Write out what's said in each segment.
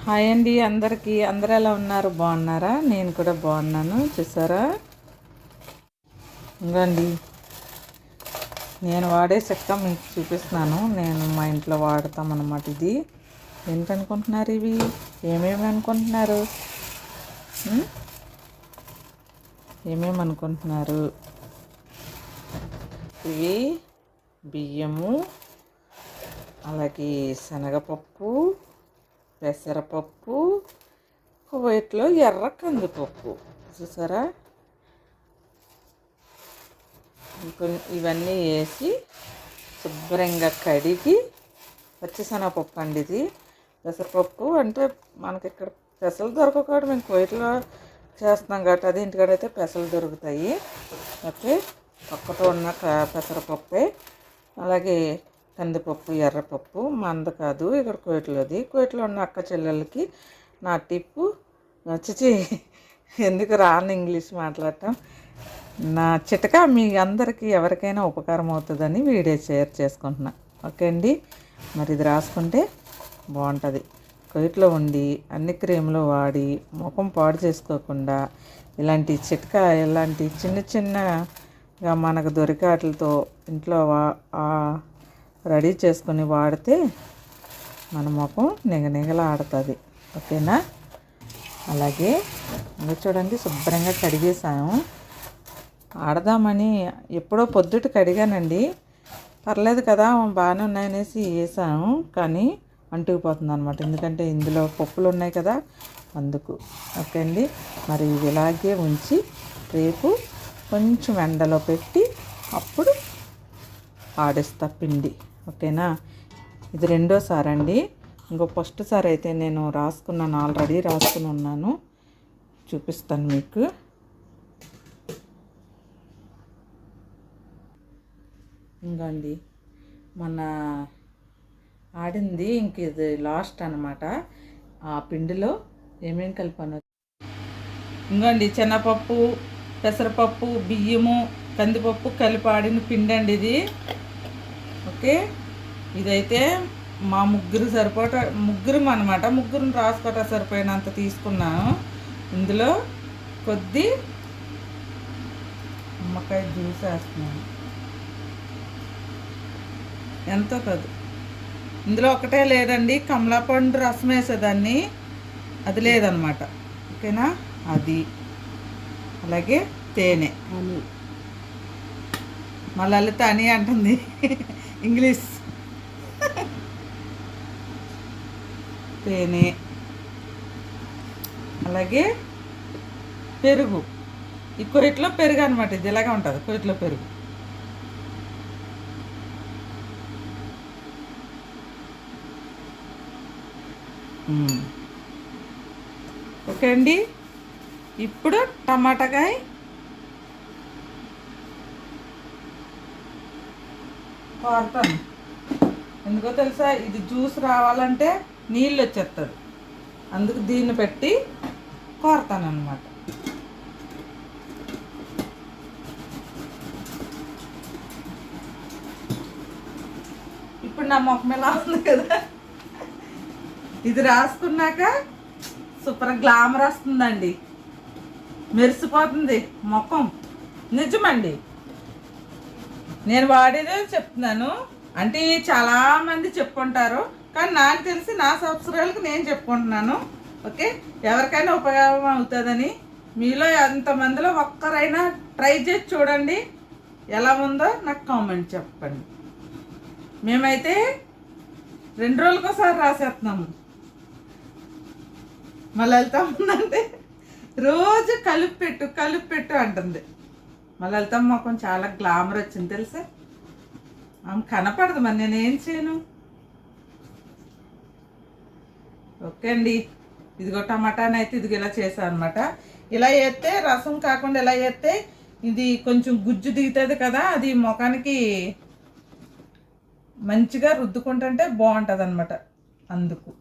Hi అండి అందరికీ. అందరూ ఎలా ఉన్నారు? బాగున్నారా? నేను కూడా బాగున్నాను. చూసారా, ఇంకండి నేను వాడే చెక్క మీకు చూపిస్తున్నాను. నేను మా ఇంట్లో వాడతాం అన్నమాట. ఇది ఏంటనుకుంటున్నారు? ఇవి ఏమేమి అనుకుంటున్నారు? ఏమేమి అనుకుంటున్నారు? ఇవి బియ్యము, అలాగే శనగపప్పు, పెసరపప్పు, కువైట్లో ఎర్ర కందిపప్పు. చూసారా, ఇవన్నీ వేసి శుభ్రంగా కడిగి, పచ్చిశనగపప్పు అండి ఇది. పెసరపప్పు అంటే మనకి ఇక్కడ పెసలు దొరకకూడదు, మేము కువైట్లో చేస్తున్నాం కాబట్టి. అది ఇంటికాడైతే పెసలు దొరుకుతాయి. ఓకే, ఒక్కతో ఉన్న పెసరపప్పే. అలాగే కందిపప్పు, ఎర్రపప్పు మంద కాదు, ఇక్కడ కువైట్లోది. కువైట్లో ఉన్న అక్క చెల్లెలకి నా టిప్పు, చిచి ఎందుకు రాను ఇంగ్లీష్ మాట్లాడటం, నా చిటకా మీ అందరికీ ఎవరికైనా ఉపకారం అవుతుందని వీడియో షేర్ చేసుకుంటున్నా. ఓకే అండి, మరి ఇది రాసుకుంటే బాగుంటుంది. కువైట్లో ఉండి అన్ని క్రీములు వాడి ముఖం పాడు చేసుకోకుండా ఇలాంటి చిట్కా, ఇలాంటి చిన్న చిన్నగా మనకు దొరికే వాటితో ఇంట్లో రెడీ చేసుకుని వాడితే మన ముఖం నిగనిగలాడుతుంది. ఓకేనా? అలాగే ఇంకా చూడండి, శుభ్రంగా కడిగేసాము. ఆడదామని ఎప్పుడో పొద్దుట కడిగానండి. పర్లేదు కదా, బాగానే ఉన్నాయనేసి వేసాము, కానీ అంటుకుపోతుంది అనమాట. ఎందుకంటే ఇందులో పప్పులు ఉన్నాయి కదా, అందుకు. ఓకే అండి, మరి ఇది ఇలాగే ఉంచి రేపు కొంచెం ఎండలో పెట్టి అప్పుడు ఆడిస్తా పిండి. ఓకేనా? ఇది రెండోసారి అండి. ఇంకో ఫస్ట్ సారి అయితే నేను రాసుకున్నాను, ఆల్రెడీ రాసుకుని ఉన్నాను, చూపిస్తాను మీకు. ఇంకండి మన ఆడింది ఇంక ఇది లాస్ట్ అనమాట. ఆ పిండిలో ఏమేమి కలిపాను ఇంకండి, శనగపప్పు, పెసరపప్పు, బియ్యము, కందిపప్పు కలిపి ఆడిన పిండి అండి ఇది. ఓకే, ఇదైతే మా ముగ్గురం అనమాట. ముగ్గురిని రాసుకోవటం సరిపోయినంత తీసుకున్నాను. ఇందులో కొద్ది నిమ్మకాయ జ్యూస్ వేస్తున్నాను, ఎంతో కాదు. ఇందులో ఒకటే లేదండి, కమలాపండు రసం వేసేదాన్ని, అది లేదనమాట. ఓకేనా? అది అలాగే తేనె. మా లలిత అని అంటుంది ఇంగ్లీష్. తేనె, అలాగే పెరుగు. ఈ కువైట్లో పెరుగు అనమాట, ఇది ఇలాగే ఉంటుంది కువైట్లో పెరుగు. ఓకే అండి, ఇప్పుడు టమాటాకాయ కోరుతాను. ఎందుకో తెలుసా, ఇది జ్యూస్ రావాలంటే నీళ్ళు వచ్చేస్తుంది, అందుకు దీన్ని పెట్టి కోరుతాను అన్నమాట. ఇప్పుడు నా ముఖం ఎలా ఉంది కదా, ఇది రాసుకున్నాక సూపర్ గ్లామర్ వస్తుందండి, మెరిసిపోతుంది ముఖం. నిజమండి, నేను వాడేదే చెప్తున్నాను. అంటే చాలామంది చెప్పుకుంటారు, కానీ నాకు తెలిసి నా సబ్స్క్రైబర్లకు నేను చెప్పుకుంటున్నాను. ఓకే, ఎవరికైనా ఉపయోగం అవుతుందని. మీలో ఎంతమందిలో ఒక్కరైనా ట్రై చేసి చూడండి, ఎలా ఉందో నాకు కామెంట్ చెప్పండి. మేమైతే 2 రోజులకోసారి రాసేస్తున్నాము. మళ్ళీ వెళ్తా ఉందంటే రోజు కలిపి పెట్టు అంటుంది. మళ్ళీ వెళ్తాం, మొక్కం చాలా గ్లామర్ వచ్చింది తెలుసా. ఆమె కనపడదు, మరి నేనేం చేయను. ఓకే అండి, ఇదిగో టమాటాని అయితే ఇదిగో ఇలా చేసాను అనమాట. ఇలా వేస్తే రసం కాకుండా ఇలా వేస్తే ఇది కొంచెం గుజ్జు దిగుతుంది కదా, అది ముఖానికి మంచిగా రుద్దుకుంటుంటే బాగుంటుంది అనమాట. అందుకు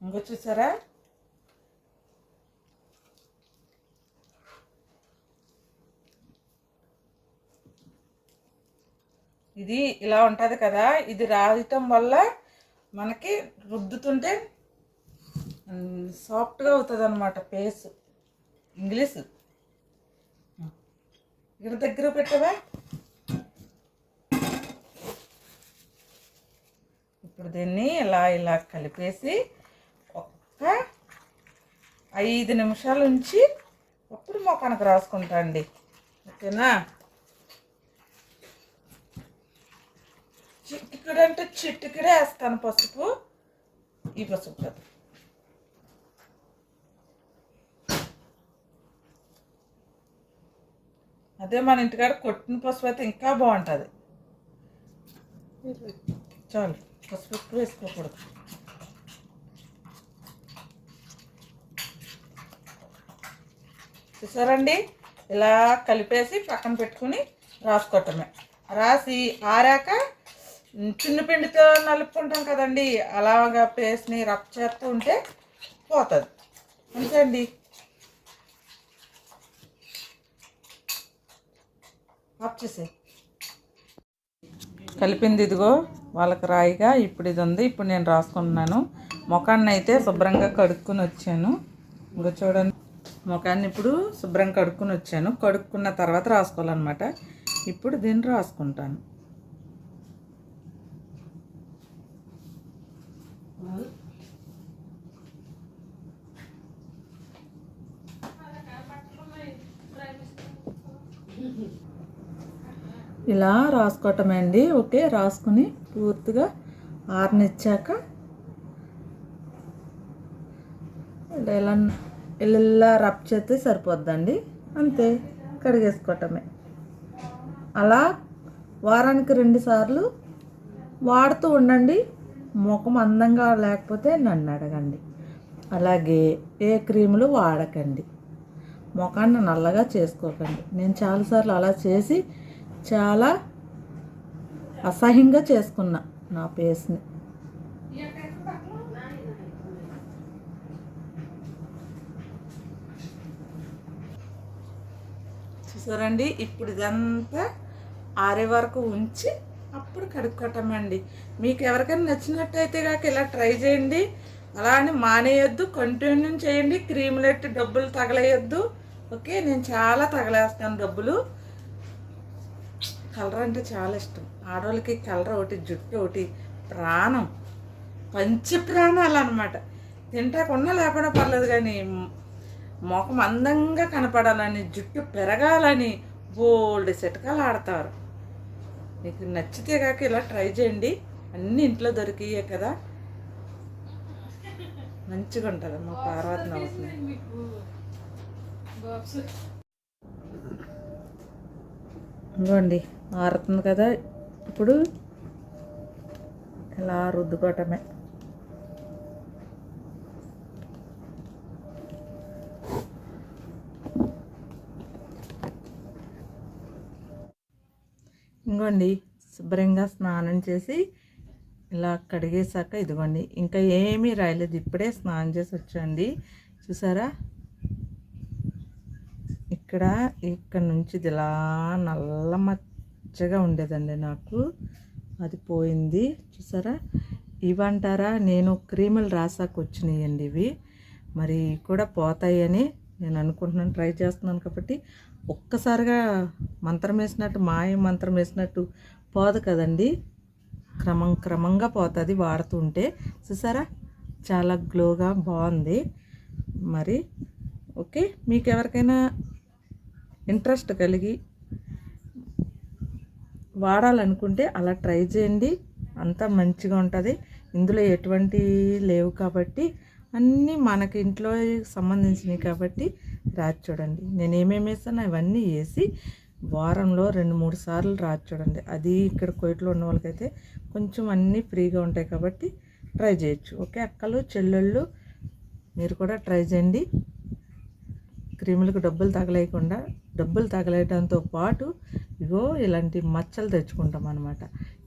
ఇంకో చూసారా, ఇది ఇలా ఉంటుంది కదా, ఇది రాయటం వల్ల మనకి రుద్దుతుంటే సాఫ్ట్గా అవుతుంది అనమాట పేస్. ఇంగ్లీష్ ఇక్కడ దగ్గర పెట్టవా. ఇప్పుడు దీన్ని ఇలా ఇలా కలిపేసి ఒక్క 5 నిమిషాల నుంచి అప్పుడు మొఖానికి రాసుకుంటా అండి. ఓకేనా. చిటికెడంటే చిటికెడే వేస్తాను పసుపు. ఈ పసుపు కదా, అదే మన ఇంటికాడ కొట్టిన పసుపు అయితే ఇంకా బాగుంటుంది. చాలు, పసుపు ఎక్కువ వేసుకోకూడదు. చూసారండి, ఇలా కలిపేసి పక్కన పెట్టుకుని రాసుకోవటమే. రాసి ఆరాక చున్నిపిండితో నలుపుకుంటాం కదండి, అలాగా పేస్ట్ని రబ్ చేస్తూ ఉంటే పోతుంది. అంతే అండి. ఆఫ్ చేసే కలిపింది ఇదిగో వాళ్ళకి రాయిగా. ఇప్పుడు ఇది ఉంది, ఇప్పుడు నేను రాసుకుంటున్నాను. ముఖాన్ని అయితే శుభ్రంగా కడుక్కుని వచ్చాను. ఇంకో చూడండి, ముఖాన్ని ఇప్పుడు శుభ్రంగా కడుక్కుని వచ్చాను. కడుక్కున్న తర్వాత రాసుకోవాలన్నమాట. ఇప్పుడు దీన్ని రాసుకుంటాను. ఇలా రాసుకోవటమే అండి. ఓకే, రాసుకుని పూర్తిగా ఆరనిచ్చాక ఇలా ఇలా రబ్ చేస్తే సరిపోద్దండి. అంతే, కడిగేసుకోవటమే. అలా వారానికి 2 సార్లు వాడుతూ ఉండండి. ముఖం అందంగా లేకపోతే నన్ను అడగండి. అలాగే ఏ క్రీములు వాడకండి, ముఖాన్ని నల్లగా చేసుకోకండి. నేను చాలాసార్లు అలా చేసి చాలా అసహ్యంగా చేసుకున్నా నా ఫేస్ని. చూసారండి, ఇప్పుడు ఇదంతా ఆరే వరకు ఉంచి అప్పుడు కడుక్కోవటమండి. మీకు ఎవరికైనా నచ్చినట్టయితే కాక ఇలా ట్రై చేయండి. అలా అని మానేయొద్దు, కంటిన్యూ చేయండి. క్రీములు ఎట్టి డబ్బులు తగలేయొద్దు. ఓకే, నేను చాలా తగలేస్తాను డబ్బులు. కలర్ అంటే చాలా ఇష్టం ఆడవాళ్ళకి. కలర్ ఒకటి, జుట్టు ఒకటి ప్రాణం, పంచ ప్రాణాలు అనమాట. తింటాకున్నా లేకపోయినా పర్లేదు, కానీ ముఖం అందంగా కనపడాలని, జుట్టు పెరగాలని బోల్డ్ సెటకాలు ఆడతారు. మీకు నచ్చితే కాక ఇలా ట్రై చేయండి. అన్నీ ఇంట్లో దొరికియే కదా, మంచిగా ఉంటుంది. మా పార్వతి నవ్వుతుంది. ఇవ్వండి, ఆరుతుంది కదా. ఇప్పుడు ఇలా రుద్దుకోవటమే. ఇంకోండి, శుభ్రంగా స్నానం చేసి ఇలా కడిగేసాక ఇదిగోండి, ఇంకా ఏమీ రాయలేదు. ఇప్పుడే స్నానం చేసి వచ్చండి. చూసారా, ఇక్కడ నుంచి ఇది ఇలా నల్ల మచ్చగా ఉండేదండి నాకు, అది పోయింది. చూసారా, ఇవంటారా, నేను క్రీములు రాసాక వచ్చినాయండి ఇవి. మరి కూడా పోతాయని నేను అనుకుంటున్నాను, ట్రై చేస్తున్నాను కాబట్టి. ఒక్కసారిగా మంత్రం వేసినట్టు, మాయ మంత్రం వేసినట్టు పోదు కదండి, క్రమంగా పోతుంది వాడుతుంటే. చూసారా, చాలా గ్లోగా బాగుంది. మరి ఓకే, మీకు ఎవరికైనా ఇంట్రెస్ట్ కలిగి వాడాలనుకుంటే అలా ట్రై చేయండి. అంతా మంచిగా ఉంటుంది. ఇందులో ఎటువంటి లేవు కాబట్టి, అన్నీ మనకి ఇంట్లో సంబంధించినవి కాబట్టి రాసి చూడండి. నేను ఏమేమి వేస్తానో అవన్నీ వేసి వారంలో 2-3 సార్లు రాసి చూడండి. అది ఇక్కడ కోయిట్లో ఉన్న వాళ్ళకైతే కొంచెం అన్నీ ఫ్రీగా ఉంటాయి కాబట్టి ట్రై చేయొచ్చు. ఓకే అక్కలు, చెల్లెళ్ళు, మీరు కూడా ట్రై చేయండి. క్రీములకు డబ్బులు తగలేయకుండా, డబ్బులు తగలేయడంతో పాటు ఇగో ఇలాంటి మచ్చలు తెచ్చుకుంటాం అన్నమాట.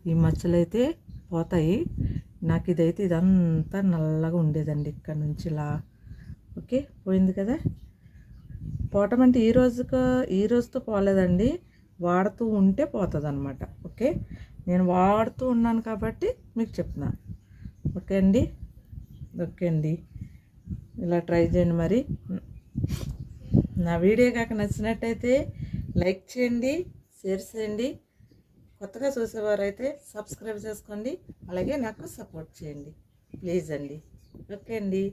ఈ మచ్చలు అయితే పోతాయి. నాకు ఇదైతే ఇదంతా నల్లగా ఉండేదండి ఇక్కడ నుంచి ఇలా. ఓకే, పోయింది కదా. పోవటం అంటే ఈ రోజుతో పోలేదండి, వాడుతూ ఉంటే పోతుంది అనమాట. ఓకే, నేను వాడుతూ ఉన్నాను కాబట్టి మీకు చెప్తున్నాను. ఓకే అండి, ఇలా ట్రై చేయండి. మరి నా వీడియో కాక నచ్చినట్టయితే లైక్ చేయండి, షేర్ చేయండి. కొత్తగా చూసేవారైతే సబ్స్క్రైబ్ చేసుకోండి. అలాగే నాకు సపోర్ట్ చేయండి ప్లీజ్ అండి. ఓకే అండి,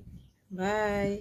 బాయ్.